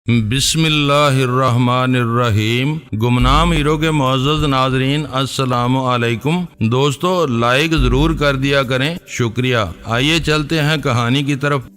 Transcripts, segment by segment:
بسم اللہ الرحمن الرحیم۔ گمنام ہیرو کے معزز ناظرین السلام علیکم۔ دوستو لائک ضرور کر دیا کریں، شکریہ۔ آئیے چلتے ہیں کہانی کی طرف۔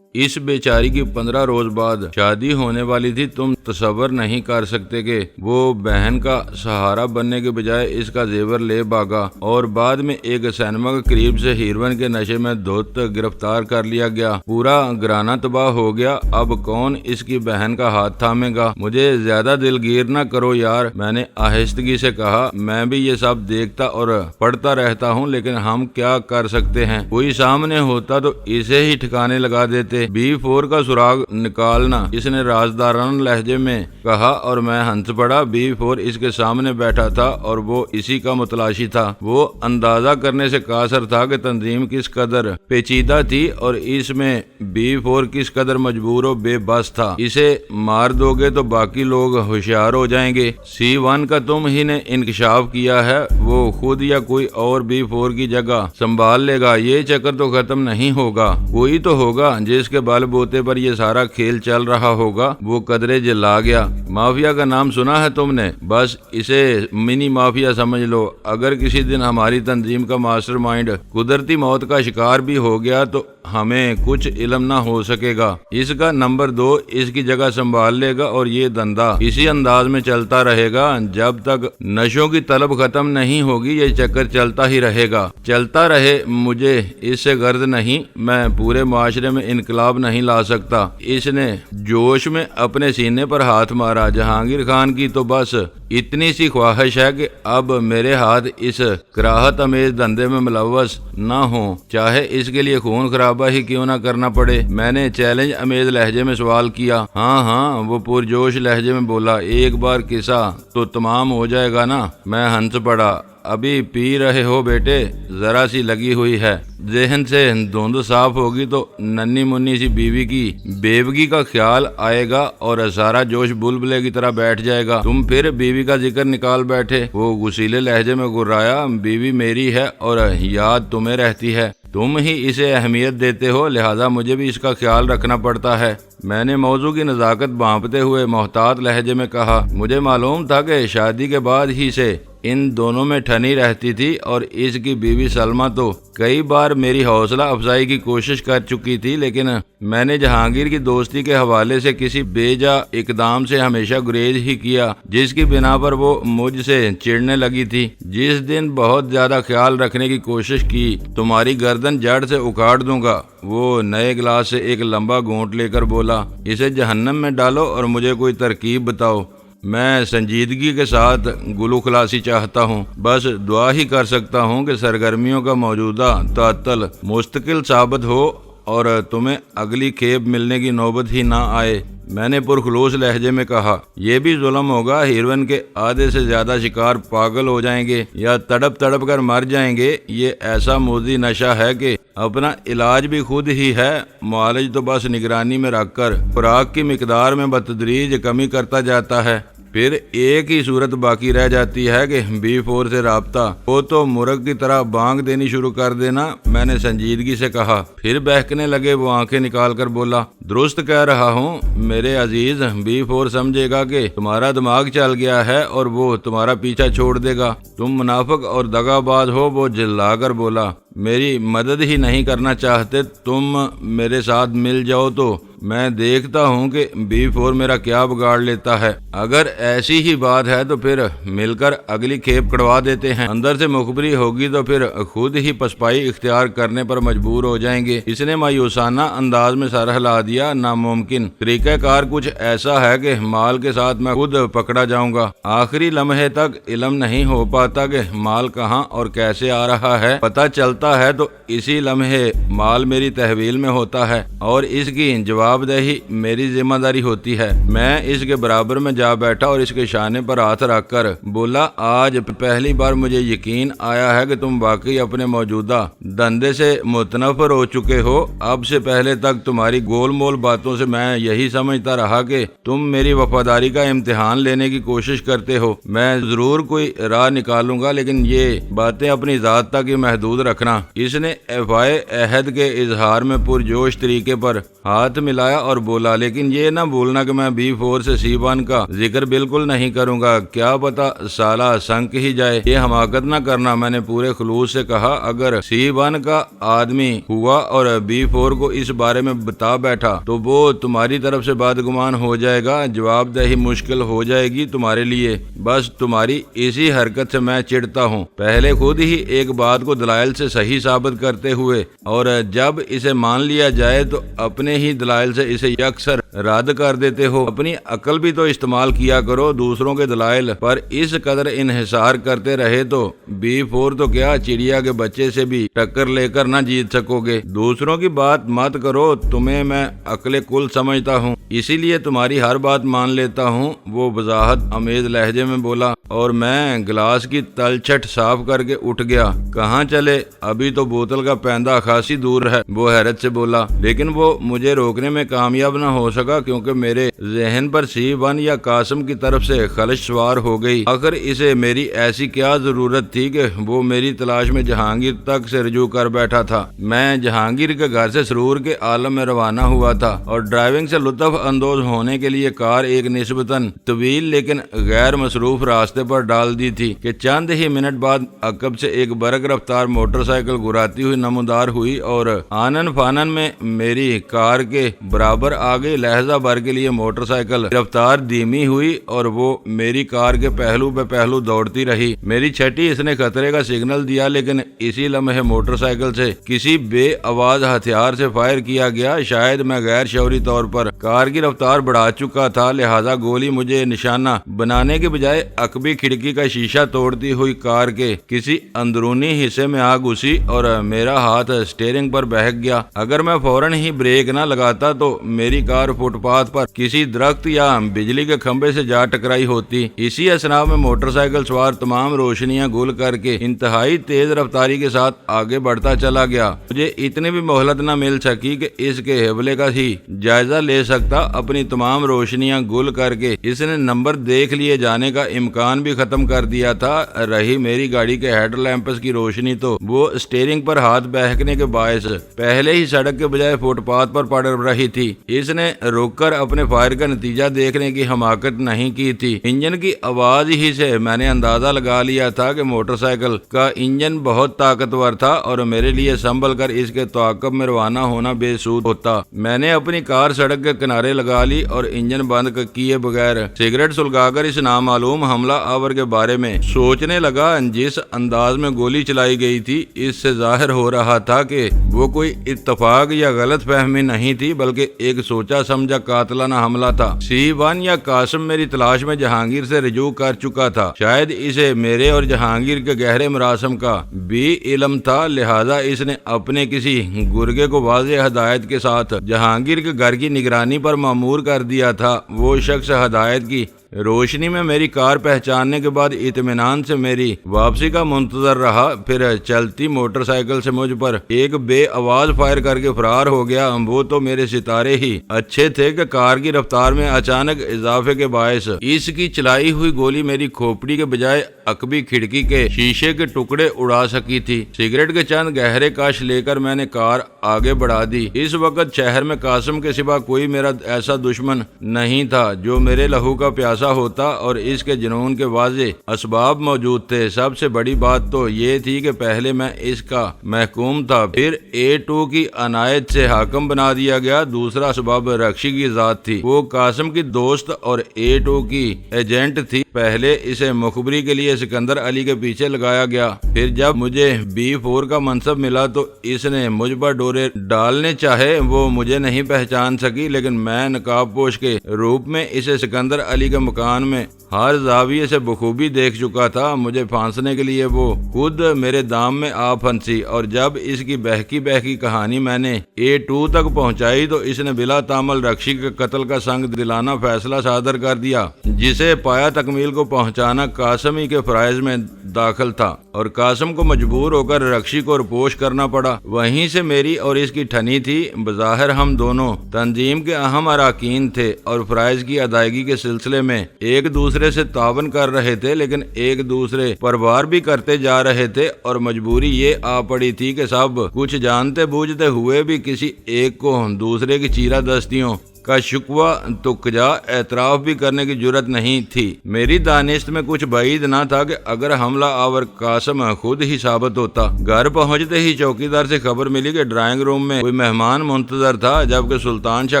اس بیچاری کی 15 روز بعد شادی ہونے والی تھی۔ تم تصور نہیں کر سکتے کہ وہ بہن کا سہارا بننے کے بجائے اس کا زیور لے بھاگا اور بعد میں ایک سینما کے قریب سے ہیروئن کے نشے میں دھوت گرفتار کر لیا گیا۔ پورا گھرانہ تباہ ہو گیا۔ اب کون اس کی بہن کا ہاتھ تھامے گا؟ مجھے زیادہ دلگیر نہ کرو یار، میں نے آہستگی سے کہا۔ میں بھی یہ سب دیکھتا اور پڑھتا رہتا ہوں، لیکن ہم کیا کر سکتے ہیں؟ کوئی سامنے ہوتا تو اسے ہی ٹھکانے لگا دیتے۔ B4 کا سراغ نکالنا، اس نے رازدارانہ لہجے میں کہا اور میں ہنس پڑا۔ B4 اس کے سامنے بیٹھا تھا اور وہ اسی کا متلاشی تھا۔ وہ اندازہ کرنے سے قاصر تھا کہ تنظیم کس قدر پیچیدہ تھی اور اس میں B4 کس قدر مجبور و بے بس تھا۔ اسے مار دو گے تو باقی لوگ ہوشیار ہو جائیں گے۔ C1 کا تم ہی نے انکشاف کیا ہے، وہ خود یا کوئی اور B4 کی جگہ سنبھال لے گا۔ یہ چکر تو ختم نہیں ہوگا، کوئی تو ہوگا جس کے بال بوتے پر یہ سارا کھیل چل رہا ہوگا۔ وہ قدرے جلا گیا۔ مافیا کا نام سنا ہے تم نے؟ بس اسے منی مافیا سمجھ لو۔ اگر کسی دن ہماری تنظیم کا ماسٹر مائنڈ قدرتی موت کا شکار بھی ہو گیا تو ہمیں کچھ علم نہ ہو سکے گا۔ اس کا نمبر 2 اس کی جگہ سنبھال لے گا اور یہ دھندا اسی انداز میں چلتا رہے گا جب تک نشوں کی طلب ختم نہیں ہوگی۔ یہ چکر چلتا ہی رہے گا، چلتا رہے۔ مجھے اس سے غرض نہیں، میں پورے معاشرے میں انقلاب نہیں لا سکتا۔ اس نے جوش میں اپنے سینے پر ہاتھ مارا۔ جہانگیر خان کی تو بس اتنی سی خواہش ہے کہ اب میرے ہاتھ اس کراہت امیز دھندے میں ملوث نہ ہوں، چاہے اس کے لیے خون خرابہ ہی کیوں نہ کرنا پڑے۔ میں نے چیلنج امیز لہجے میں سوال کیا۔ ہاں، وہ پرجوش لہجے میں بولا۔ ایک بار قصہ تو تمام ہو جائے گا نا؟ میں ہنس پڑا۔ ابھی پی رہے ہو بیٹے؟ ذرا سی لگی ہوئی ہے۔ ذہن سے دھند صاف ہوگی تو ننھی منی سی بیوی کی بیوگی کا خیال آئے گا اور سارا جوش بلبلے کی طرح بیٹھ جائے گا۔ تم پھر بیوی کا ذکر نکال بیٹھے۔ وہ غصیلے لہجے میں گرایا۔ بیوی میری ہے اور یاد تمہیں رہتی ہے۔ تم ہی اسے اہمیت دیتے ہو، لہذا مجھے بھی اس کا خیال رکھنا پڑتا ہے۔ میں نے موضوع کی نزاکت بھانپتے ہوئے محتاط لہجے میں کہا۔ مجھے معلوم تھا کہ شادی کے بعد ہی سے ان دونوں میں ٹھنی رہتی تھی اور اس کی بیوی سلمہ تو کئی بار میری حوصلہ افزائی کی کوشش کر چکی تھی، لیکن میں نے جہانگیر کی دوستی کے حوالے سے کسی بے جا اقدام سے ہمیشہ گریز ہی کیا، جس کی بنا پر وہ مجھ سے چڑھنے لگی تھی۔ جس دن بہت زیادہ خیال رکھنے کی کوشش کی، تمہاری گردن جڑ سے اکھاڑ دوں گا۔ وہ نئے گلاس سے ایک لمبا گھونٹ لے کر بولا۔ اسے جہنم میں ڈالو اور مجھے کوئی ترکیب بتاؤ۔ میں سنجیدگی کے ساتھ گلو خلاصی چاہتا ہوں، بس دعا ہی کر سکتا ہوں کہ سرگرمیوں کا موجودہ تعطل مستقل ثابت ہو اور تمہیں اگلی کھیپ ملنے کی نوبت ہی نہ آئے۔ میں نے پرخلوص لہجے میں کہا۔ یہ بھی ظلم ہوگا، ہیروئن کے آدھے سے زیادہ شکار پاگل ہو جائیں گے یا تڑپ تڑپ کر مر جائیں گے۔ یہ ایسا موذی نشہ ہے کہ اپنا علاج بھی خود ہی ہے، معالج تو بس نگرانی میں رکھ کر خوراک کی مقدار میں بتدریج کمی کرتا جاتا ہے۔ پھر ایک ہی صورت باقی رہ جاتی ہے کہ B4 سے رابطہ ہو تو مرغ کی طرح بانگ دینی شروع کر دینا۔ میں نے سنجیدگی سے کہا۔ پھر بہکنے لگے۔ وہ آنکھیں نکال کر بولا۔ درست کہہ رہا ہوں میرے عزیز، B4 سمجھے گا کہ تمہارا دماغ چل گیا ہے اور وہ تمہارا پیچھا چھوڑ دے گا۔ تم منافق اور دغا باز ہو۔ وہ جلا کر بولا۔ میری مدد ہی نہیں کرنا چاہتے؟ تم میرے ساتھ مل جاؤ تو میں دیکھتا ہوں کہ B4 میرا کیا بگاڑ لیتا ہے۔ اگر ایسی ہی بات ہے تو پھر مل کر اگلی کھیپ کڑوا دیتے ہیں۔ اندر سے مخبری ہوگی تو پھر خود ہی پسپائی اختیار کرنے پر مجبور ہو جائیں گے۔ اس نے مایوسانہ انداز میں سر ہلا دیا۔ ناممکن طریقہ کار کچھ ایسا ہے کہ مال کے ساتھ میں خود پکڑا جاؤں گا۔ آخری لمحے تک علم نہیں ہو پاتا کہ مال کہاں اور کیسے آ رہا ہے۔ پتہ چلتا ہے تو اسی لمحے مال میری تحویل میں ہوتا ہے اور اس کی جواب دہی میری ذمہ داری ہوتی ہے۔ میں اس کے برابر میں جا بیٹھا اور اس کے شانے پر ہاتھ رکھ کر بولا۔ آج پہلی بار مجھے یقین آیا ہے کہ تم واقعی اپنے موجودہ دھندے سے متنفر ہو چکے ہو۔ اب سے پہلے تک تمہاری گول مول بول باتوں سے میں یہی سمجھتا رہا کہ تم میری وفاداری کا امتحان لینے کی کوشش کرتے ہو۔ میں ضرور کوئی راہ نکالوں گا، لیکن یہ باتیں اپنی ذات تک ہی محدود رکھنا۔ اس نے ایفائے عہد کے اظہار میں پرجوش طریقے پر ہاتھ ملایا اور بولا، لیکن یہ نہ بولنا کہ میں B4 سے C1 کا ذکر بالکل نہیں کروں گا، کیا پتا سالہ سنک ہی جائے۔ یہ حماقت نہ کرنا، میں نے پورے خلوص سے کہا۔ اگر C1 کا آدمی ہوا اور B4 کو اس بارے میں بتا بیٹھا تو وہ تمہاری طرف سے بدگمان ہو جائے گا، جواب دہی مشکل ہو جائے گی تمہارے لیے۔ بس تمہاری اسی حرکت سے میں چڑھتا ہوں، پہلے خود ہی ایک بات کو دلائل سے صحیح ثابت کرتے ہوئے، اور جب اسے مان لیا جائے تو اپنے ہی دلائل سے اسے یکسر رد کر دیتے ہو۔ اپنی عقل بھی تو استعمال کیا کرو، دوسروں کے دلائل پر اس قدر انحصار کرتے رہے تو B4 تو کیا چڑیا کے بچے سے بھی ٹکر لے کر نہ جیت سکو گے۔ دوسروں کی بات مت کرو، تمہیں میں عقل کل سمجھتا ہوں، اسی لیے تمہاری ہر بات مان لیتا ہوں۔ وہ وضاحت آمیز لہجے میں بولا اور میں گلاس کی تلچھٹ صاف کر کے اٹھ گیا۔ کہاں چلے؟ ابھی تو بوتل کا پیندہ خاصی دور ہے، وہ حیرت سے بولا، لیکن وہ مجھے روکنے میں کامیاب نہ ہو سکا کیونکہ میرے ذہن پر C1 یا قاسم کی طرف سے خلش سوار ہو گئی۔ آخر اسے میری ایسی کیا ضرورت تھی کہ وہ میری تلاش میں جہانگیر تک سے رجوع کر بیٹھا تھا۔ میں جہانگیر کے گھر سے سرور کے عالم میں روانہ ہوا تھا اور ڈرائیونگ سے لطف اندوز ہونے کے لیے کار ایک نسبتاً طویل لیکن غیر مصروف راستے پر ڈال دی تھی کہ چند ہی منٹ بعد عقب سے ایک برق رفتار موٹر سائیکل گراتی ہوئی نمودار ہوئی اور آنن فانن میں میری کار کے برابر آ گئی۔ لہجہ بھر کے لیے موٹر سائیکل رفتار دھیمی ہوئی اور وہ میری کار کے پہلو بے پہلو دوڑتی رہی۔ میری چھٹی اس نے خطرے کا سگنل دیا، لیکن اسی لمحے موٹر سائیکل سے کسی بے آواز ہتھیار سے فائر کیا گیا۔ شاید میں غیر شعوری طور پر کار کی رفتار بڑھا چکا تھا، لہذا گولی مجھے نشانہ بنانے کے بجائے عقبی کھڑکی کا شیشہ توڑتی ہوئی کار کے کسی اندرونی حصے میں آ گھسی اور میرا ہاتھ اسٹیئرنگ پر بہک گیا۔ اگر میں فوراً ہی بریک نہ لگاتا تو میری کار فٹ پاتھ پر کسی درخت یا بجلی کے کھمبے سے جا ٹکرائی ہوتی۔ اسی اثناء میں موٹر سائیکل سوار تمام روشنیاں گل کر کے انتہائی تیز رفتاری کے ساتھ آگے بڑھتا چلا گیا۔ مجھے اتنی بھی مہلت نہ مل سکی کہ اس کے حوالے کا ہی جائزہ لے سکتا۔ اپنی تمام روشنیاں گل کر کے اس نے نمبر دیکھ لیے جانے کا امکان بھی ختم کر دیا تھا۔ رہی میری گاڑی کے ہیڈ لیمپس کی روشنی تو وہ اسٹیئرنگ پر ہاتھ بہکنے کے باعث پہلے ہی سڑک کے بجائے فٹ پاتھ پر پڑ رہی تھی۔ اس نے رک کر اپنے فائر کا نتیجہ دیکھنے کی حماقت نہیں کی تھی۔ انجن کی آواز ہی سے میں نے اندازہ لگا لیا تھا کہ موٹر سائیکل کا انجن بہت طاقتور تھا اور میرے لیے سنبھل کر اس کے تعاقب میں روانہ ہونا بے سود ہوتا۔ میں نے اپنی کار سڑک کے کنارے لگا لی اور انجن بند کیے بغیر سگریٹ سلگا کر اس نامعلوم حملہ آور کے بارے میں سوچنے لگا۔ جس انداز میں گولی چلائی گئی تھی اس سے ظاہر ہو رہا تھا کہ وہ کوئی اتفاق یا غلط فہمی نہیں تھی بلکہ ایک سوچا سمجھا قاتلانہ حملہ تھا۔ C1 یا قاسم میری تلاش میں جہانگیر سے رجوع کر چکا تھا۔ شاید اسے میرے اور جہانگیر کے گہرے مراسم کا بھی علم تھا، لہذا اس نے اپنے کسی گرگے کو واضح ہدایت کے ساتھ جہانگیر کے گھر کی نگرانی پر مامور کر دیا تھا۔ وہ شخص ہدایت کی روشنی میں میری کار پہچاننے کے بعد اطمینان سے میری واپسی کا منتظر رہا، پھر چلتی موٹر سائیکل سے مجھ پر ایک بے آواز فائر کر کے فرار ہو گیا۔ وہ تو میرے ستارے ہی اچھے تھے کہ کار کی رفتار میں اچانک اضافے کے باعث اس کی چلائی ہوئی گولی میری کھوپڑی کے بجائے عقبی کھڑکی کے شیشے کے ٹکڑے اڑا سکی تھی۔ سگریٹ کے چند گہرے کاش لے کر میں نے کار آگے بڑھا دی۔ اس وقت شہر میں قاسم کے سوا کوئی میرا ایسا دشمن نہیں تھا جو میرے لہو کا پیاسا ہوتا اور اس کے جنون کے واضح اسباب موجود تھے۔ سب سے بڑی بات تو یہ تھی کہ پہلے میں اس کا محکوم تھا، پھر A2 کی عنایت سے حاکم بنا دیا گیا۔ دوسرا سبب رکشی کی ذات تھی، وہ قاسم کی دوست اور A2 کی ایجنٹ تھی۔ پہلے اسے مخبری کے لیے سکندر علی کے پیچھے لگایا گیا، پھر جب مجھے B4 کا منصب ملا تو اس نے مجھ پر ڈورے ڈالنے چاہے۔ وہ مجھے نہیں پہچان سکی، لیکن میں نقاب پوش کے روپ میں اسے سکندر علی کے مکان میں ہر زاویے سے بخوبی دیکھ چکا تھا۔ مجھے پھانسنے کے لیے وہ خود میرے دام میں آ پھنسی اور جب اس کی بہکی کہانی میں نے A2 تک پہنچائی تو اس نے بلا تامل رکشی کے قتل کا سنگ دلانہ فیصلہ صادر کر دیا، جسے پایا تکمیل کو پہنچانا قاسم ہی کے فرائض میں داخل تھا اور قاسم کو مجبور ہو کر رکشی کو روپوش کرنا پڑا۔ وہیں سے میری اور اس کی ٹھنی تھی۔ بظاہر ہم دونوں تنظیم کے اہم اراکین تھے اور فرائض کی ادائیگی کے سلسلے میں ایک دوسرے سے تعاون کر رہے تھے، لیکن ایک دوسرے پر وار بھی کرتے جا رہے تھے، اور مجبوری یہ آ پڑی تھی کہ سب کچھ جانتے بوجھتے ہوئے بھی کسی ایک کو دوسرے کی چیرہ دستیوں کا شکوہ تکجا اعتراف بھی کرنے کی جرت نہیں تھی۔ میری دانست میں کچھ بعید نہ تھا کہ اگر حملہ آور قاسم خود ہی ثابت ہوتا۔ گھر پہنچتے ہی چوکیدار سے خبر ملی کہ ڈرائنگ روم میں کوئی مہمان منتظر تھا، جبکہ سلطان شاہ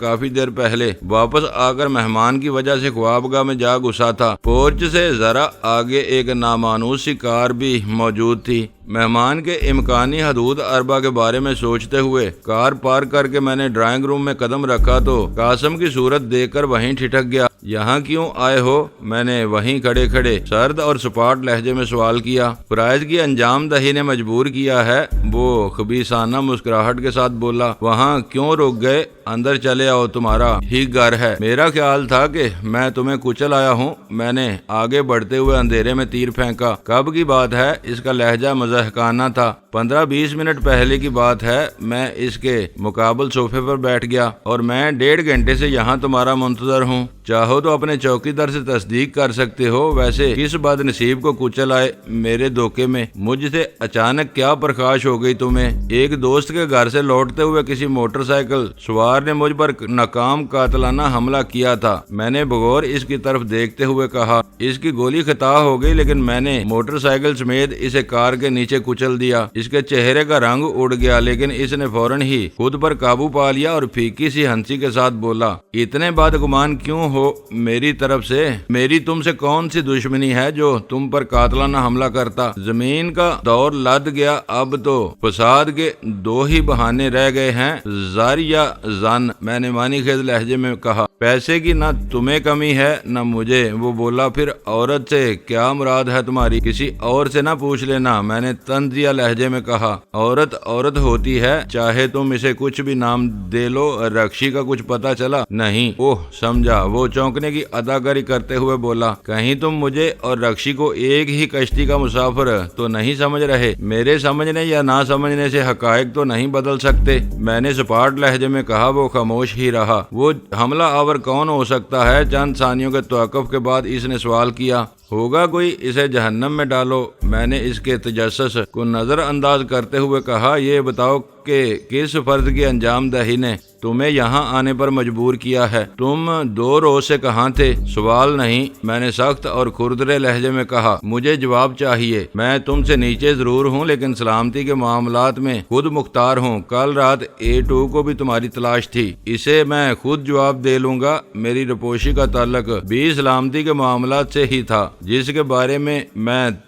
کافی دیر پہلے واپس آ کر مہمان کی وجہ سے خوابگاہ میں جا گھسا تھا۔ پورچ سے ذرا آگے ایک نامانوس سی کار بھی موجود تھی۔ مہمان کے امکانی حدود اربع کے بارے میں سوچتے ہوئے کار پارک کر کے میں نے ڈرائنگ روم میں قدم رکھا تو قاسم کی صورت دیکھ کر وہیں ٹھٹک گیا۔ یہاں کیوں آئے ہو؟ میں نے وہیں کھڑے کھڑے سرد اور سپاٹ لہجے میں سوال کیا۔ فرائض کی انجام دہی نے مجبور کیا ہے، وہ خبیثانہ مسکراہٹ کے ساتھ بولا۔ وہاں کیوں رک گئے؟ اندر چلے آؤ، تمہارا ہی گھر ہے۔ میرا خیال تھا کہ میں تمہیں کچل آیا ہوں۔ میں نے آگے بڑھتے ہوئے اندھیرے میں تیر پھینکا۔ کب کی بات ہے؟ اس کا لہجہ مضحکانہ تھا۔ 15-20 منٹ پہلے کی بات ہے۔ میں اس کے مقابل صوفے پر بیٹھ گیا اور میں 1.5 گھنٹے سے یہاں تمہارا منتظر ہوں۔ چاہو تو اپنے چوکیدار سے تصدیق کر سکتے ہو۔ ویسے کس بد نصیب کو کچل آئے میرے دھوکے میں؟ مجھ سے اچانک کیا پرخاش ہو گئی تمہیں؟ ایک دوست کے گھر سے لوٹتے ہوئے کسی موٹر سائیکل سوار نے مجھ پر ناکام قاتلانہ حملہ کیا تھا۔ میں نے بغور اس کی طرف دیکھتے ہوئے کہا، اس کی گولی خطا ہو گئی، لیکن میں نے موٹر سائیکل سمیت اسے کار کے نیچے کچل دیا۔ اس کے چہرے کا رنگ اڑ گیا، لیکن اس نے فوراً ہی خود پر قابو پا لیا اور پھیکی سی ہنسی کے ساتھ بولا، اتنے بدگمان کیوں ہو میری طرف سے؟ میری تم سے کون سی دشمنی ہے جو تم پر قاتلانہ حملہ کرتا؟ زمین کا دور لد گیا، اب تو فساد کے 2 ہی بہانے رہ گئے ہیں، زر یا زن۔ میں نے معنی خیز لہجے میں کہا، پیسے کی نہ تمہیں کمی ہے نہ مجھے۔ وہ بولا، پھر عورت سے کیا مراد ہے تمہاری؟ کسی اور سے نہ پوچھ لینا۔ میں نے طنزیہ لہجے میں کہا، عورت عورت ہوتی ہے، چاہے تم اسے کچھ بھی نام دے لو۔ رکشی کا کچھ پتا چلا؟ نہیں۔ اوہ، سمجھا۔ وہ چونکنے کی اداکاری کرتے ہوئے بولا، کہیں تم مجھے اور رکشی کو ایک ہی کشتی کا مسافر تو نہیں سمجھ رہے؟ میرے سمجھنے یا نہ سمجھنے سے حقائق تو نہیں بدل سکتے۔ میں نے سپاٹ لہجے میں کہا۔ وہ خاموش ہی رہا۔ وہ حملہ آور کون ہو سکتا ہے؟ چند ثانیوں کے توقف کے بعد اس نے سوال کیا۔ ہوگا کوئی، اسے جہنم میں ڈالو۔ میں نے اس کے تجسس کو نظر انداز کرتے ہوئے کہا، یہ بتاؤ کہ کس فرض کی انجام دہی نے تمہیں یہاں آنے پر مجبور کیا ہے؟ تم 2 روز سے کہاں تھے؟ سوال نہیں، میں نے سخت اور کھردرے لہجے میں کہا، مجھے جواب چاہیے۔ میں تم سے نیچے ضرور ہوں، لیکن سلامتی کے معاملات میں خود مختار ہوں۔ کل رات A2 کو بھی تمہاری تلاش تھی، اسے میں خود جواب دے لوں گا۔ میری رپوشی کا تعلق بھی سلامتی کے معاملات سے ہی تھا، جس کے بارے میں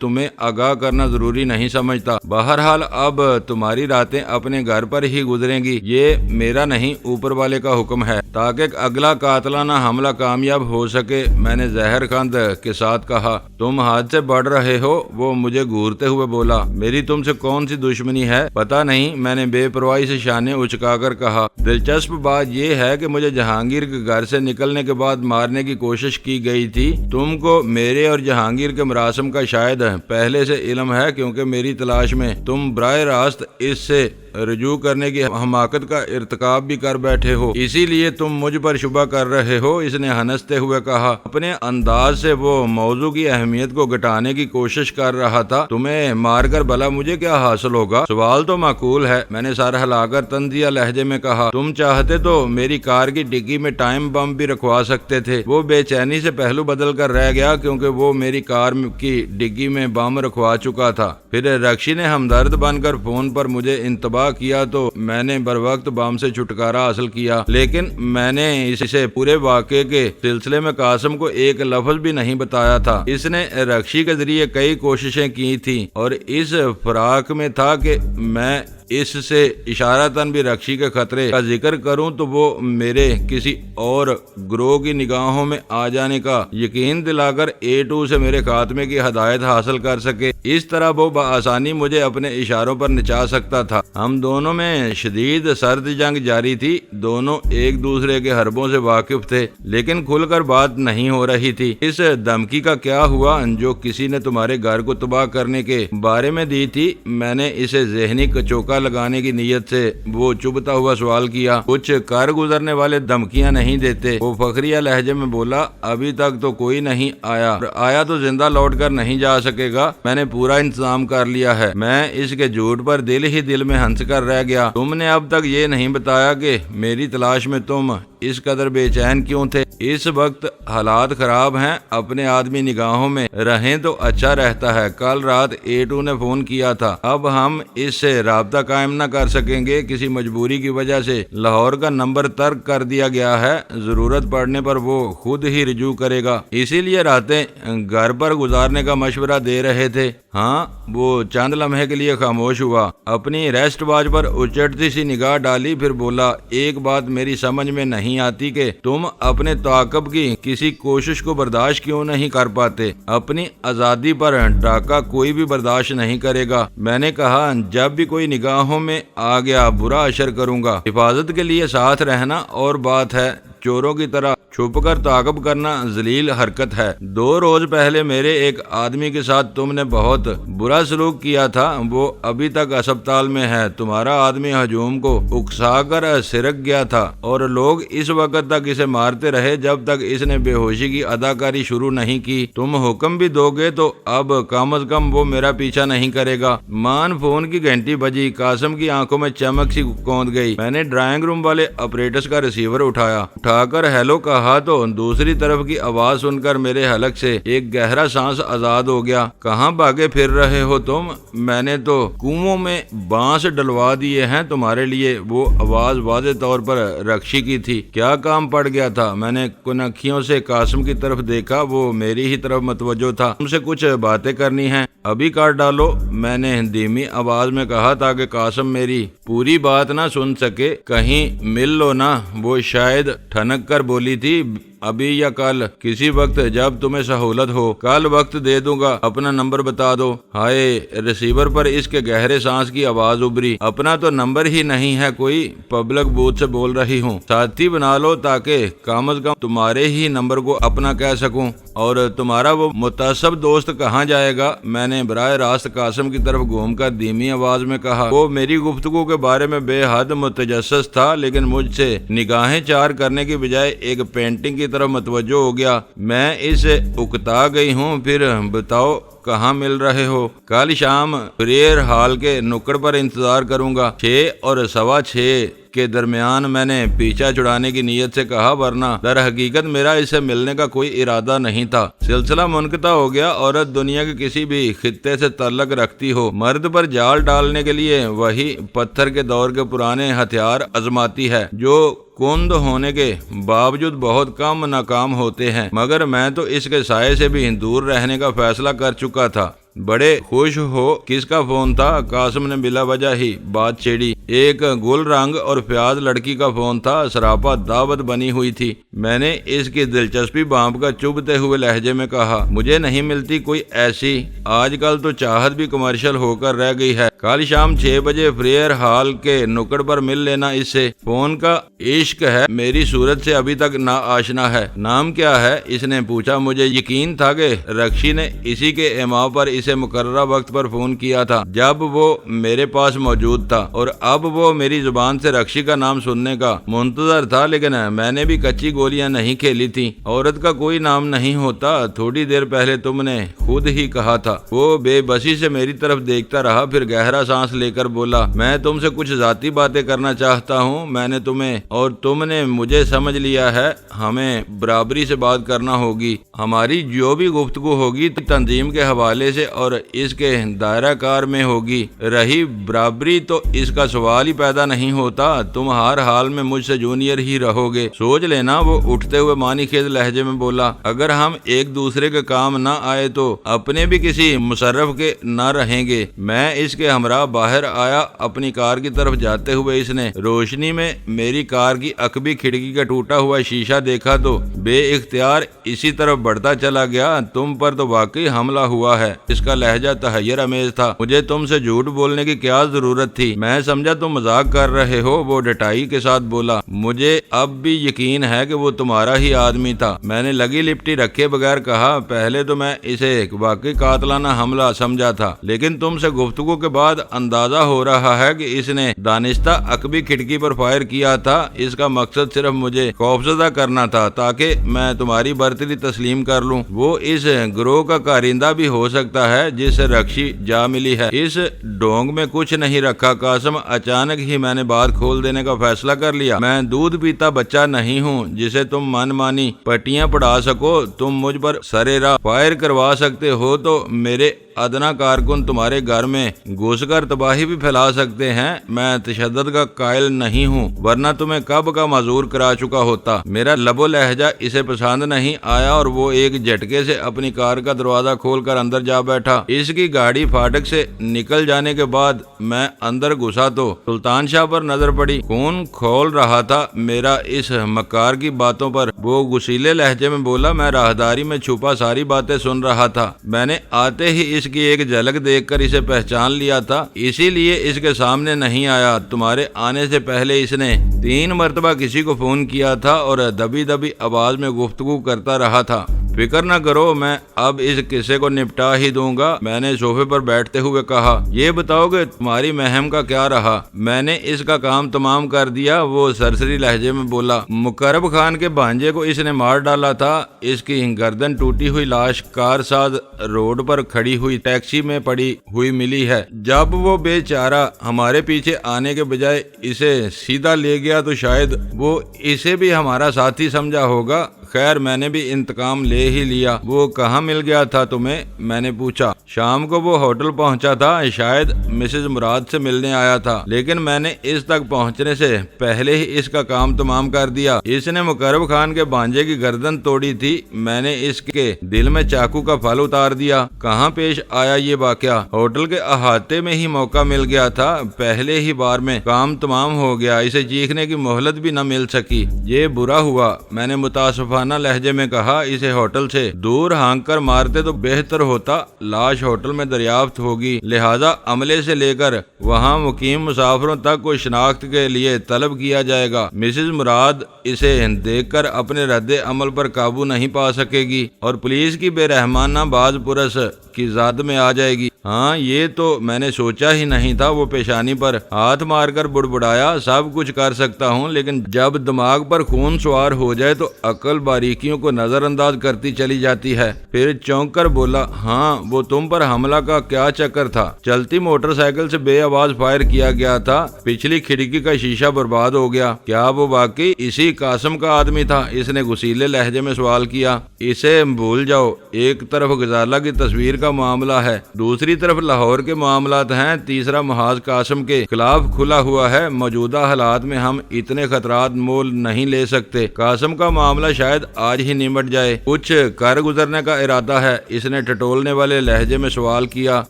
تمہیں آگاہ کرنا ضروری نہیں سمجھتا۔ بہرحال اب تمہاری راتیں اپنے گھر پر ہی گزریں گی، یہ میرا نہیں اوپر والے کا حکم ہے، تاکہ اگلا قاتلانہ حملہ کامیاب ہو سکے۔ میں نے زہر خند کے ساتھ کہا، تم حد سے بڑھ رہے ہو۔ وہ مجھے گھورتے ہوئے بولا، میری تم سے کون سی دشمنی ہے؟ پتہ نہیں، میں نے بے پرواہی سے شانے اچکا کر کہا۔ دلچسپ بات یہ ہے کہ مجھے جہانگیر کے گھر سے نکلنے کے بعد مارنے کی کوشش کی گئی تھی۔ تم کو میرے اور جہانگیر کے مراسم کا شاید پہلے سے علم ہے، کیونکہ میری تلاش میں تم براہ راست اس سے رجوع کرنے کی حماقت کا ارتکاب بھی کر بیٹھے ہو، اسی لیے تم مجھ پر شبہ کر رہے ہو۔ اس نے ہنستے ہوئے کہا، اپنے انداز سے وہ موضوع کی اہمیت کو گھٹانے کی کوشش کر رہا تھا۔ تمہیں مار کر بھلا مجھے کیا حاصل ہوگا؟ سوال تو معقول ہے، میں نے سر ہلا کر طنزیہ لہجے میں کہا۔ تم چاہتے تو میری کار کی ڈگی میں ٹائم بم بھی رکھوا سکتے تھے۔ وہ بے چینی سے پہلو بدل کر رہ گیا، کیونکہ وہ میری کار کی ڈگی میں بم رکھوا چکا تھا۔ پھر رکشی نے ہمدرد بن کر فون پر مجھے انتباہ کیا تو میں نے بر وقت بم سے چھٹکارا حاصل کیا، لیکن میں نے اسے پورے واقعے کے سلسلے میں قاسم کو ایک لفظ بھی نہیں بتایا تھا۔ اس نے رکشی کے ذریعے کئی کوششیں کی تھیں اور اس فراق میں تھا کہ میں اس سے اشارتاً بھی رکشی کے خطرے کا ذکر کروں تو وہ میرے کسی اور گروہ کی نگاہوں میں آ جانے کا یقین دلا کر A2 سے میرے خاتمے کی ہدایت حاصل کر سکے۔ اس طرح وہ بآسانی مجھے اپنے اشاروں پر نچا سکتا تھا۔ ہم دونوں میں شدید سرد جنگ جاری تھی، دونوں ایک دوسرے کے حربوں سے واقف تھے، لیکن کھل کر بات نہیں ہو رہی تھی۔ اس دھمکی کا کیا ہوا جو کسی نے تمہارے گھر کو تباہ کرنے کے بارے میں دی تھی؟ میں نے اسے ذہنی چوکا لگانے کی نیت سے وہ چبھتا ہوا سوال کیا۔ کچھ کر گزرنے والے دھمکیاں نہیں دیتے، وہ فخریہ لہجے میں بولا۔ ابھی تک تو کوئی نہیں آیا، اور آیا تو زندہ لوٹ کر نہیں جا سکے گا۔ میں نے پورا انتظام کر لیا ہے۔ میں اس کے جھوٹ پر دل ہی دل میں ہنس کر رہ گیا۔ تم نے اب تک یہ نہیں بتایا کہ میری تلاش میں تم اس قدر بے چین کیوں تھے؟ اس وقت حالات خراب ہیں، اپنے آدمی نگاہوں میں رہیں تو اچھا رہتا ہے۔ کل رات A2 نے فون کیا تھا، اب ہم اس سے رابطہ قائم نہ کر سکیں گے، کسی مجبوری کی وجہ سے لاہور کا نمبر ترک کر دیا گیا ہے، ضرورت پڑنے پر وہ خود ہی رجوع کرے گا، اسی لیے راتیں گھر پر گزارنے کا مشورہ دے رہے تھے۔ ہاں، وہ چند لمحے کے لیے خاموش ہوا، اپنی ریسٹ واچ پر اچٹتی سی نگاہ ڈالی، پھر بولا، ایک بات میری سمجھ میں نہیں آتی کہ تم اپنے تعاقب کی کسی کوشش کو برداشت کیوں نہیں کر پاتے؟ اپنی آزادی پر ڈاکہ کوئی بھی برداشت نہیں کرے گا۔ میں نے کہا، جب بھی کوئی نگاہوں میں آ گیا برا اشر کروں گا۔ حفاظت کے لیے ساتھ رہنا اور بات ہے، چوروں کی طرح چھپ کر تعاقب کرنا ذلیل حرکت ہے۔ 2 روز پہلے میرے ایک آدمی کے ساتھ تم نے بہت برا سلوک کیا تھا، وہ ابھی تک ہسپتال میں ہے۔ تمہارا آدمی ہجوم کو اکسا کر سرک گیا تھا اور لوگ اس وقت تک اسے مارتے رہے جب تک اس نے بے ہوشی کی اداکاری شروع نہیں کی۔ تم حکم بھی دو گے تو اب کم از کم وہ میرا پیچھا نہیں کرے گا۔ مان فون کی گھنٹی بجی، قاسم کی آنکھوں میں چمک سی کوند گئی۔ میں نے ڈرائنگ روم والے آپریٹرز کا ریسیور اٹھا کر ہیلو کہا تو دوسری طرف کی آواز سن کر میرے حلق سے ایک گہرا سانس آزاد ہو گیا۔ کہاں بھاگے پھر رہے ہو تم؟ میں نے تو کنووں میں بانس ڈلوا دیے ہیں تمہارے لیے۔ وہ آواز واضح طور پر رکشی کی تھی۔ کیا کام پڑ گیا تھا؟ میں نے کنکھیوں سے قاسم کی طرف دیکھا، وہ میری ہی طرف متوجہ تھا۔ تم سے کچھ باتیں کرنی ہیں، ابھی کاٹ ڈالو، میں نے دھیمی آواز میں کہا تاکہ قاسم میری پوری بات نہ سن سکے۔ کہیں مل لو نا، وہ شاید ٹھنک کر بولی تھی، ابھی یا کل، کسی وقت جب تمہیں سہولت ہو۔ کل وقت دے دوں گا، اپنا نمبر بتا دو۔ ہائے، ریسیور پر اس کے گہرے سانس کی آواز ابری۔ اپنا تو نمبر ہی نہیں ہے کوئی، پبلک بوتھ سے بول رہی ہوں۔ ساتھی بنا لو تاکہ کم از کم تمہارے ہی نمبر کو اپنا کہہ سکوں۔ اور تمہارا وہ متعصب دوست کہاں جائے گا؟ میں نے براہ راست قاسم کی طرف گھوم کر دھیمی آواز میں کہا۔ وہ میری گفتگو کے بارے میں بے حد متجسس تھا، لیکن مجھ سے نگاہیں چار کرنے کی بجائے ایک پینٹنگ کی طرف متوجہ ہو گیا۔ میں اس سے اکتا گئی ہوں، پھر بتاؤ کہاں مل رہے ہو؟ کل شام پریئر ہال کے نکڑ پر انتظار کروں گا۔ 6 اور 6:15 کے درمیان میں نے پیچھا چھڑانے کی نیت سے کہا، ورنہ در حقیقت میرا اس سے ملنے کا کوئی ارادہ نہیں تھا۔ سلسلہ منقطع ہو گیا۔ عورت دنیا کے کسی بھی خطے سے تعلق رکھتی ہو، مرد پر جال ڈالنے کے لیے وہی پتھر کے دور کے پرانے ہتھیار آزماتی ہے، جو کند ہونے کے باوجود بہت کم ناکام ہوتے ہیں۔ مگر میں تو اس کے سائے سے بھی دور رہنے کا فیصلہ کر چکا تھا۔ بڑے خوش ہو؟ کس کا فون تھا؟ قاسم نے بلا وجہ ہی بات چھیڑی۔ ایک گل رنگ اور پیاز لڑکی کا فون تھا، سراپا دعوت بنی ہوئی تھی۔ میں نے اس کی دلچسپی بانپ کا چبھتے ہوئے لہجے میں کہا، مجھے نہیں ملتی کوئی ایسی، آج کل تو چاہت بھی کمرشل ہو کر رہ گئی ہے۔ کل شام 6 بجے پریئر ہال کے نکڑ پر مل لینا اس سے۔ فون کا عشق ہے، میری صورت سے ابھی تک نا آشنا ہے۔ نام کیا ہے؟ اس نے پوچھا۔ مجھے یقین تھا کہ رکشی نے اسی کے ایما پر اسے مقررہ وقت پر فون کیا تھا جب وہ میرے پاس موجود تھا، اور اب وہ میری زبان سے رکشی کا نام سننے کا منتظر تھا، لیکن میں نے بھی کچی گولیاں نہیں کھیلی تھی۔ عورت کا کوئی نام نہیں ہوتا، تھوڑی دیر پہلے تم نے خود ہی کہا تھا۔ وہ بے بسی سے میری طرف دیکھتا رہا، پھر گہرا سانس لے کر بولا، میں تم سے کچھ ذاتی باتیں کرنا چاہتا ہوں۔ میں نے تمہیں اور تم نے مجھے سمجھ لیا ہے، ہمیں برابری سے بات کرنا ہوگی۔ ہماری جو بھی گفتگو ہوگی تنظیم کے حوالے سے اور اس کے دائرہ کار میں ہوگی، رہی برابری تو اس کا سوال ہی پیدا نہیں ہوتا، تم ہر حال میں مجھ سے جونیئر ہی رہو گے، سوچ لینا۔ وہ اٹھتے ہوئے معنی خیز لہجے میں بولا، اگر ہم ایک دوسرے کے کام نہ آئے تو اپنے بھی کسی مصرف کے نہ رہیں گے۔ میں اس کے ہمراہ باہر آیا، اپنی کار کی طرف جاتے ہوئے اس نے روشنی میں میری کار کی عقبی کھڑکی کا ٹوٹا ہوا شیشہ دیکھا تو بے اختیار اسی طرف بڑھتا چلا گیا۔ تم پر تو واقعی حملہ ہوا ہے۔ اس کا لہجہ تحیر امیز تھا۔ مجھے تم سے جھوٹ بولنے کی کیا ضرورت تھی؟ میں سمجھا تم مذاق کر رہے ہو، وہ ڈٹائی کے ساتھ بولا۔ مجھے اب بھی یقین ہے کہ وہ تمہارا ہی آدمی تھا، میں نے لگی لپٹی رکھے بغیر کہا۔ پہلے تو میں اسے ایک واقعی قاتلانہ حملہ سمجھا تھا، لیکن تم سے گفتگو کے بعد اندازہ ہو رہا ہے کہ اس نے دانستہ عقبی کھڑکی پر فائر کیا تھا۔ اس کا مقصد صرف مجھے خوفزدہ کرنا تھا تاکہ میں تمہاری برتری تسلیم کر لوں۔ وہ اس گروہ کا کارندہ بھی ہو سکتا ہے جس سے رکشی جا ملی ہے۔ اس ڈونگ میں کچھ نہیں رکھا قاسم، اچانک ہی میں نے بات کھول دینے کا فیصلہ کر لیا۔ میں دودھ پیتا بچہ نہیں ہوں جسے تم من مانی پٹیاں پڑھا سکو۔ تم مجھ پر سرے راہ فائر کروا سکتے ہو تو میرے ادنا کارکن تمہارے گھر میں گھس کر تباہی بھی پھیلا سکتے ہیں۔ میں تشدد کا قائل نہیں ہوں، ورنہ تمہیں کب کا معذور کرا چکا ہوتا۔ میرا لب و لہجہ اسے پسند نہیں آیا اور وہ ایک جھٹکے سے اپنی کار کا دروازہ کھول کر اندر جا بیٹھا۔ اس کی گاڑی فاٹک سے نکل جانے کے بعد میں اندر گھسا تو سلطان شاہ پر نظر پڑی۔ خون کھول رہا تھا میرا اس مکار کی باتوں پر۔ وہ غصیلے لہجے میں بولا، میں راہداری میں چھپا ساری باتیں سن رہا تھا۔ میں نے آتے ہی اس کی ایک جھلک دیکھ کر اسے پہچان لیا تھا، اسی لیے اس کے سامنے نہیں آیا۔ تمہارے آنے سے پہلے اس نے 3 مرتبہ کسی کو فون کیا تھا اور دبی دبی آواز میں گفتگو کرتا رہا تھا۔ فکر نہ کرو، میں اب اس قصے کو نپٹا ہی دوں گا، میں نے صوفے پر بیٹھتے ہوئے کہا۔ یہ بتاؤ کہ تمہاری مہم کا کیا رہا؟ میں نے اس کا کام تمام کر دیا، وہ سرسری لہجے میں بولا۔ مقرب خان کے بھانجے کو اس نے مار ڈالا تھا۔ اس کی گردن ٹوٹی ہوئی لاش کار ساز روڈ پر کھڑی ہوئی ٹیکسی میں پڑی ہوئی ملی ہے۔ جب وہ بے چارہ ہمارے پیچھے آنے کے بجائے اسے سیدھا لے گیا تو شاید وہ اسے بھی ہمارا ساتھی سمجھا ہوگا۔ خیر میں نے بھی انتقام لے ہی لیا۔ وہ کہاں مل گیا تھا تمہیں؟ میں نے پوچھا۔ شام کو وہ ہوٹل پہنچا تھا، شاید مسز مراد سے ملنے آیا تھا، لیکن میں نے اس تک پہنچنے سے پہلے ہی اس کا کام تمام کر دیا۔ اس نے مقرب خان کے بھانجے کی گردن توڑی تھی، میں نے اس کے دل میں چاقو کا پھل اتار دیا۔ کہاں پیش آیا یہ واقعہ؟ ہوٹل کے احاطے میں ہی موقع مل گیا تھا، پہلے ہی بار میں کام تمام ہو گیا، اسے چیخنے کی مہلت بھی نہ مل سکی۔ یہ برا ہوا، میں نے متاسفانہ لہجے میں کہا۔ اسے ہوٹل سے دور ہانک کر مارتے تو بہتر ہوتا، لاش ہوٹل میں دریافت ہوگی، لہذا عملے سے لے کر وہاں مقیم مسافروں تک کو شناخت کے لیے طلب کیا جائے گا۔ مسز مراد اسے دیکھ کر اپنے رد عمل پر قابو نہیں پا سکے گی اور پولیس کی بے رحمانہ باز پرس کی ذات میں آ جائے گی۔ ہاں یہ تو میں نے سوچا ہی نہیں تھا۔ وہ پیشانی پر ہاتھ مار کر بڑبڑایا، سب کچھ کر سکتا ہوں، لیکن جب دماغ پر خون سوار ہو جائے تو عقل باریکیوں کو نظر انداز کرتی چلی جاتی ہے۔ پھر چونک کر بولا، ہاں وہ تم پر حملہ کا کیا چکر تھا؟ چلتی موٹر سائیکل سے بے آواز فائر کیا گیا تھا، پچھلی کھڑکی کا شیشہ برباد ہو گیا۔ کیا وہ واقعی اسی قاسم کا آدمی تھا؟ اس نے غصیلے لہجے میں سوال کیا۔ اسے بھول جاؤ، ایک طرف غزالہ کی تصویر کا معاملہ ہے، دوسری طرف لاہور کے معاملات ہیں، تیسرا محاذ قاسم کے خلاف کھلا ہوا ہے۔ موجودہ حالات میں ہم اتنے خطرات مول نہیں لے سکتے۔ قاسم کا معاملہ شاید آج ہی نمٹ جائے۔ کچھ کر گزرنے کا ارادہ ہے؟ اس نے ٹٹولنے والے لہجے میں سوال کیا۔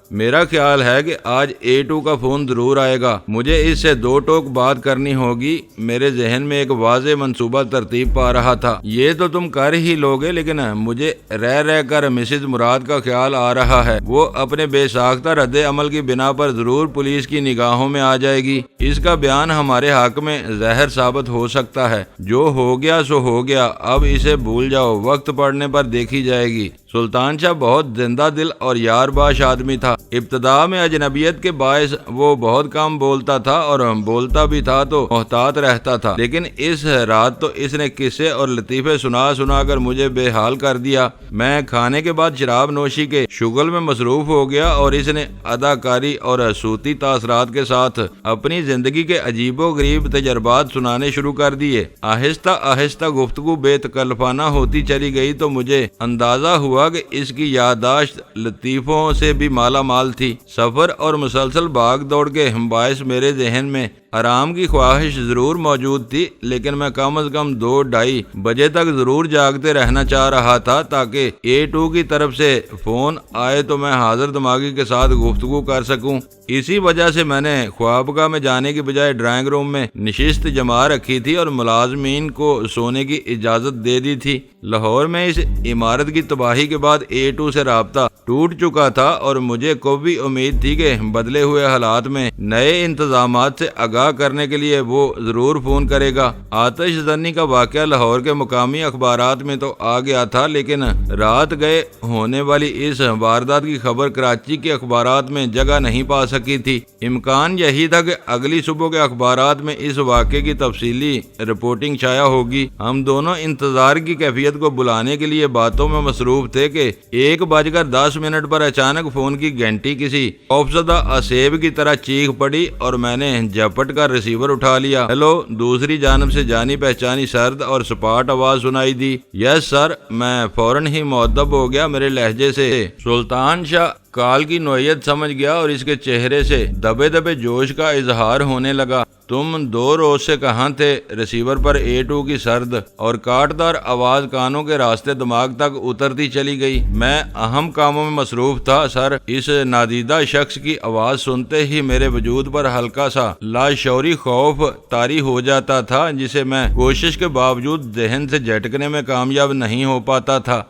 میرا خیال ہے کہ آج A2 کا فون ضرور آئے گا، مجھے اس سے 2 ٹوک بات کرنی ہوگی۔ میرے ذہن میں ایک واضح منصوبہ ترتیب پا رہا تھا۔ یہ تو تم کر ہی لوگے، لیکن مجھے رہ کر مسز مراد کا خیال آ رہا ہے، وہ اپنے بے ساختہ رد عمل کی بنا پر ضرور پولیس کی نگاہوں میں آ جائے گی۔ اس کا بیان ہمارے حق میں زہر ثابت ہو سکتا ہے۔ جو ہو گیا سو ہو گیا، اب اسے بھول جاؤ، وقت پڑنے پر دیکھی جائے گی۔ سلطان شاہ بہت زندہ دل اور یار باش آدمی تھا۔ ابتدا میں اجنبیت کے باعث وہ بہت کم بولتا تھا اور بولتا بھی تھا تو محتاط رہتا تھا، لیکن اس رات تو اس نے قصے اور لطیفے سنا کر مجھے بے حال کر دیا۔ میں کھانے کے بعد شراب نوشی کے شغل میں مصروف ہو گیا اور اس نے اداکاری اور صوتی تاثرات کے ساتھ اپنی زندگی کے عجیب و غریب تجربات سنانے شروع کر دیے۔ آہستہ آہستہ گفتگو بے تکلف تلفانہ ہوتی چلی گئی تو مجھے اندازہ ہوا کہ اس کی یادداشت لطیفوں سے بھی مالا مال تھی۔ سفر اور مسلسل بھاگ دوڑ کے باعث میرے ذہن میں آرام کی خواہش ضرور موجود تھی، لیکن میں کم از کم 2-2:30 بجے تک ضرور جاگتے رہنا چاہ رہا تھا تاکہ A2 کی طرف سے فون آئے تو میں حاضر دماغی کے ساتھ گفتگو کر سکوں۔ اسی وجہ سے میں نے خوابگاہ میں جانے کی بجائے ڈرائنگ روم میں نشست جما رکھی تھی اور ملازمین کو سونے کی اجازت دے دی تھی۔ لاہور میں اس عمارت کی تباہی کے بعد A2 سے رابطہ ٹوٹ چکا تھا اور مجھے کوئی امید تھی کہ بدلے ہوئے حالات میں نئے انتظامات سے آگاہ کرنے کے لیے وہ ضرور فون کرے گا۔ آتش زنی کا واقعہ لاہور کے مقامی اخبارات میں تو آ گیا تھا، لیکن رات گئے ہونے والی اس واردات کی خبر کراچی کے اخبارات میں جگہ نہیں پا سکی تھی۔ امکان یہی تھا کہ اگلی صبح کے اخبارات میں اس واقعے کی تفصیلی رپورٹنگ شائع ہوگی۔ ہم دونوں انتظار کی کیفیت کو بلانے کے لیے باتوں میں مصروف تھے کہ 1:10 پر اچانک فون کی گھنٹی کسی خوفزدہ اسیب کی طرح چیخ پڑی اور میں نے جھپٹ کر ریسیور اٹھا لیا۔ ہیلو، دوسری جانب سے جانی پہچانی سرد اور سپاٹ آواز سنائی دی۔ یس سر، میں فوراً ہی مؤدب ہو گیا۔ میرے لہجے سے سلطان شاہ کال کی نوعیت سمجھ گیا اور اس کے چہرے سے دبے دبے جوش کا اظہار ہونے لگا۔ تم 2 روز سے کہاں تھے؟ ریسیور پر A2 کی سرد اور کاٹدار آواز کانوں کے راستے دماغ تک اترتی چلی گئی۔ میں اہم کاموں میں مصروف تھا سر۔ اس نادیدہ شخص کی آواز سنتے ہی میرے وجود پر ہلکا سا لاشعوری خوف طاری ہو جاتا تھا، جسے میں کوشش کے باوجود ذہن سے جھٹکنے میں کامیاب نہیں ہو پاتا تھا۔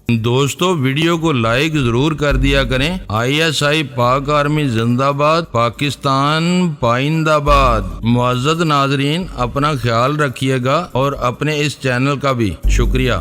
دوستو، ویڈیو کو لائک ضرور کر دیا کریں۔ ISI پاک آرمی زندہ باد، پاکستان پائندہ باد۔ معزز ناظرین، اپنا خیال رکھیے گا اور اپنے اس چینل کا بھی شکریہ۔